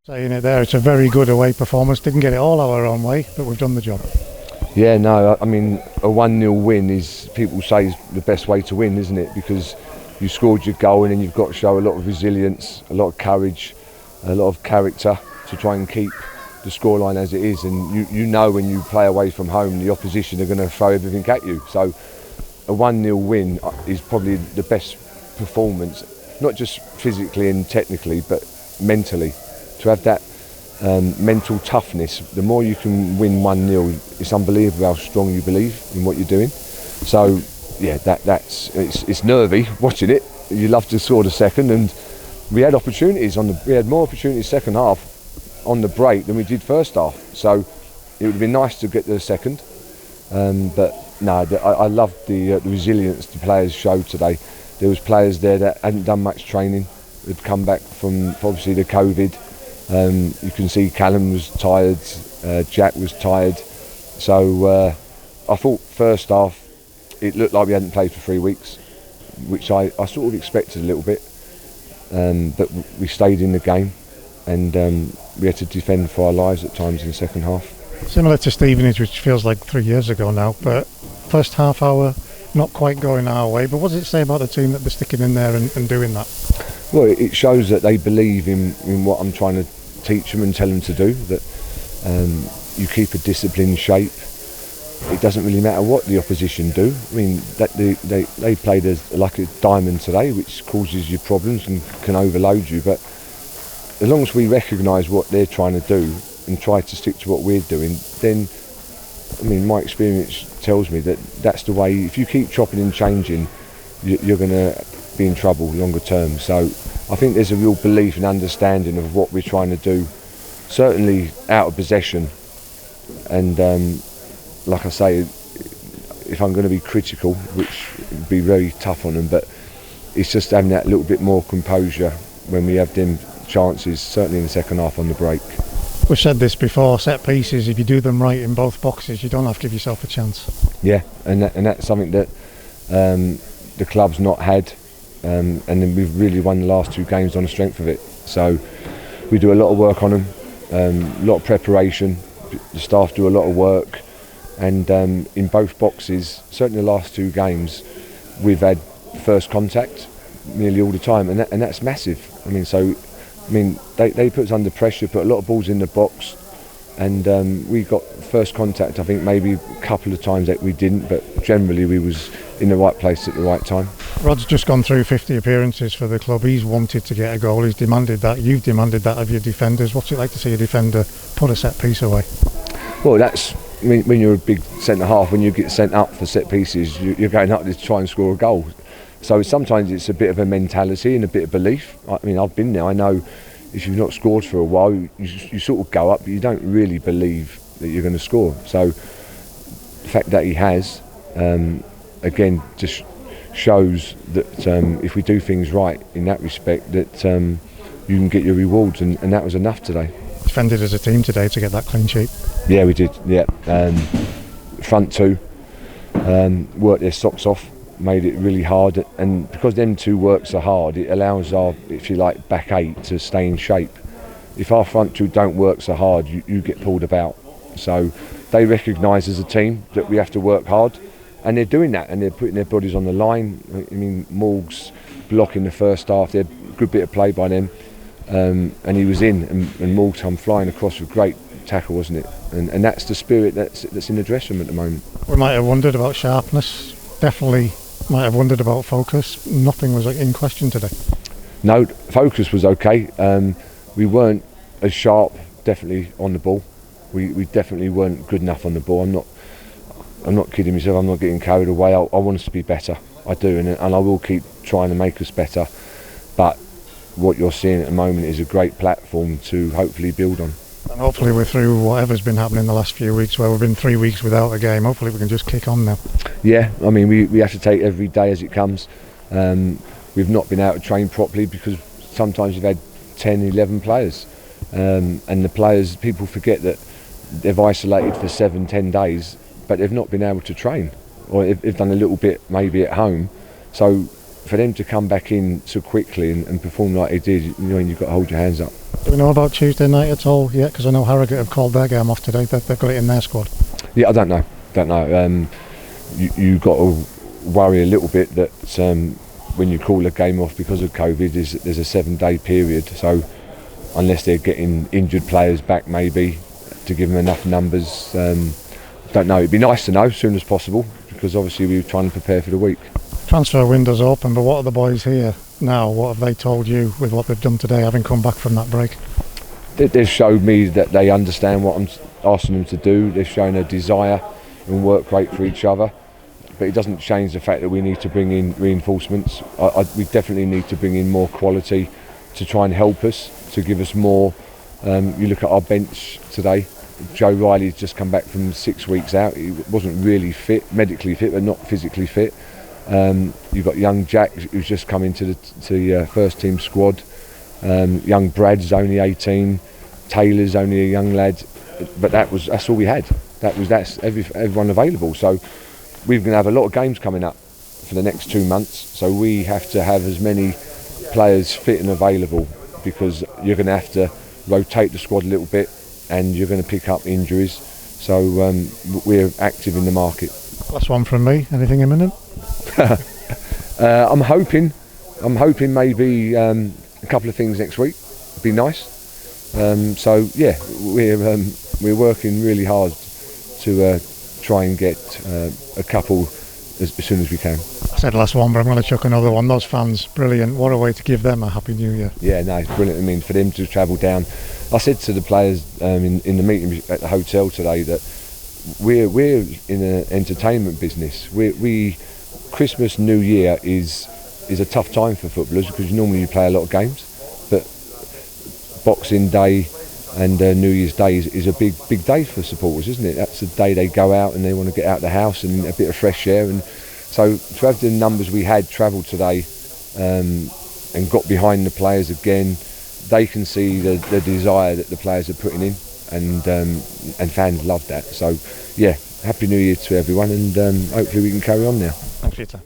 Saying it there, it's a very good away performance. Didn't get it all our own way, but we've done the job. Yeah, no, I mean, a 1-0 win is, people say, is the best way to win, isn't it? Because you scored your goal and then you've got to show a lot of resilience, a lot of courage, a lot of character to try and keep the scoreline as it is. And you know when you play away from home, the opposition are going to throw everything at you. So a 1-0 win is probably the best performance, not just physically and technically, but mentally. To have that mental toughness, the more you can win 1-0, it's unbelievable how strong you believe in what you're doing. So yeah, it's nervy watching it. You love to score the second, and we had more opportunities second half on the break than we did first half. So it would have been nice to get the second, but no, I loved the resilience the players showed today. There was players there that hadn't done much training, had come back from obviously the COVID. You can see Callum was tired, Jack was tired. So I thought first half it looked like we hadn't played for 3 weeks, which I sort of expected a little bit. But we stayed in the game, and we had to defend for our lives at times in the second half. Similar to Stevenage, which feels like 3 years ago now, but first half hour not quite going our way. But what does it say about the team that they're sticking in there and doing that? Well, it shows that they believe in what I'm trying to teach them and tell them to do, that you keep a disciplined shape. It doesn't really matter what the opposition do. I mean, that they played like a diamond today, which causes you problems and can overload you. But as long as we recognise what they're trying to do and try to stick to what we're doing, then, I mean, my experience tells me that that's the way. If you keep chopping and changing, you're going to be in trouble longer term. So I think there's a real belief and understanding of what we're trying to do, certainly out of possession. And like I say, if I'm going to be critical, which would be very tough on them, but it's just having that little bit more composure when we have them chances, certainly in the second half on the break. We've said this before, set pieces, if you do them right in both boxes, you don't have to give yourself a chance. Yeah, and that's something that the club's not had, and then we've really won the last 2 games on the strength of it. So we do a lot of work on them, a lot of preparation, the staff do a lot of work, and in both boxes, certainly the last 2 games, we've had first contact nearly all the time, and that's massive. They put us under pressure, put a lot of balls in the box, and we got first contact. I think maybe a couple of times that we didn't, but generally we was in the right place at the right time. Rod's just gone through 50 appearances for the club. He's wanted to get a goal. He's demanded that. You've demanded that of your defenders. What's it like to see a defender put a set piece away? Well, that's when you're a big centre half. When you get sent up for set pieces, you're going up to try and score a goal. So sometimes it's a bit of a mentality and a bit of belief. I mean, I've been there. I know if you've not scored for a while, you sort of go up, but you don't really believe that you're going to score. So the fact that he has, again, just shows that if we do things right in that respect, that you can get your rewards, and that was enough today. Defended as a team today to get that clean sheet. Yeah, we did. Yeah, front 2 worked their socks off, made it really hard, and because them 2 work so hard, it allows our, if you like, back 8 to stay in shape. If our front 2 don't work so hard, you get pulled about. So they recognise as a team that we have to work hard, and they're doing that, and they're putting their bodies on the line. I mean, Morg's block in the first half, they had a good bit of play by them, and he was in, and Morg come flying across with great tackle, wasn't it? And that's the spirit that's in the dressing room at the moment. We might have wondered about sharpness, definitely might have wondered about focus. Nothing was in question today. No, focus was okay. We weren't as sharp, definitely, on the ball. We definitely weren't good enough on the ball. I'm not kidding myself. I'm not getting carried away. I want us to be better. I do, and I will keep trying to make us better. But what you're seeing at the moment is a great platform to hopefully build on. And hopefully we're through whatever's been happening the last few weeks, where we've been 3 weeks without a game. Hopefully we can just kick on now. Yeah, I mean, we have to take every day as it comes. We've not been able to train properly because sometimes you've had 10, 11 players. And the players, people forget that they've isolated for 7, 10 days, but they've not been able to train, or they've done a little bit maybe at home. So for them to come back in so quickly and perform like they did, you've got to hold your hands up. Do we know about Tuesday night at all yet? Because I know Harrogate have called their game off today. They've got it in their squad. Yeah, I don't know. You got to worry a little bit that when you call a game off because of COVID, there's a 7-day period. So unless they're getting injured players back, maybe to give them enough numbers, don't know. It'd be nice to know as soon as possible, because obviously we're trying to prepare for the week. Transfer window's open, but what are the boys here now? What have they told you with what they've done today, having come back from that break? They've showed me that they understand what I'm asking them to do. They've shown a desire and work rate for each other, but it doesn't change the fact that we need to bring in reinforcements. We definitely need to bring in more quality to try and help us, to give us more. You look at our bench today. Joe Riley's just come back from 6 weeks out. He wasn't really fit, medically fit, but not physically fit. You've got young Jack, who's just come into the first team squad. Young Brad's only 18. Taylor's only a young lad, but that's all we had. That's everyone available. So we're going to have a lot of games coming up for the next 2 months. So we have to have as many players fit and available, because you're going to have to rotate the squad a little bit, and you're going to pick up injuries. So we're active in the market. Last one from me. Anything imminent? I'm hoping maybe a couple of things next week. Be nice. So yeah, we're working really hard to try and get a couple as soon as we can. I said last one, but I'm going to chuck another one. Those fans, brilliant. What a way to give them a happy new year. Yeah, no, it's brilliant. I mean, for them to travel down. I said to the players in the meeting at the hotel today that we're in an entertainment business. We Christmas, New Year is a tough time for footballers, because normally you play a lot of games, but Boxing Day and New Year's Day is a big day for supporters, isn't it? That's the day they go out and they want to get out of the house and a bit of fresh air. And so to have the numbers we had travelled today and got behind the players again, they can see the desire that the players are putting in, and fans love that. So yeah, Happy New Year to everyone, and hopefully we can carry on now. Thanks, Peter.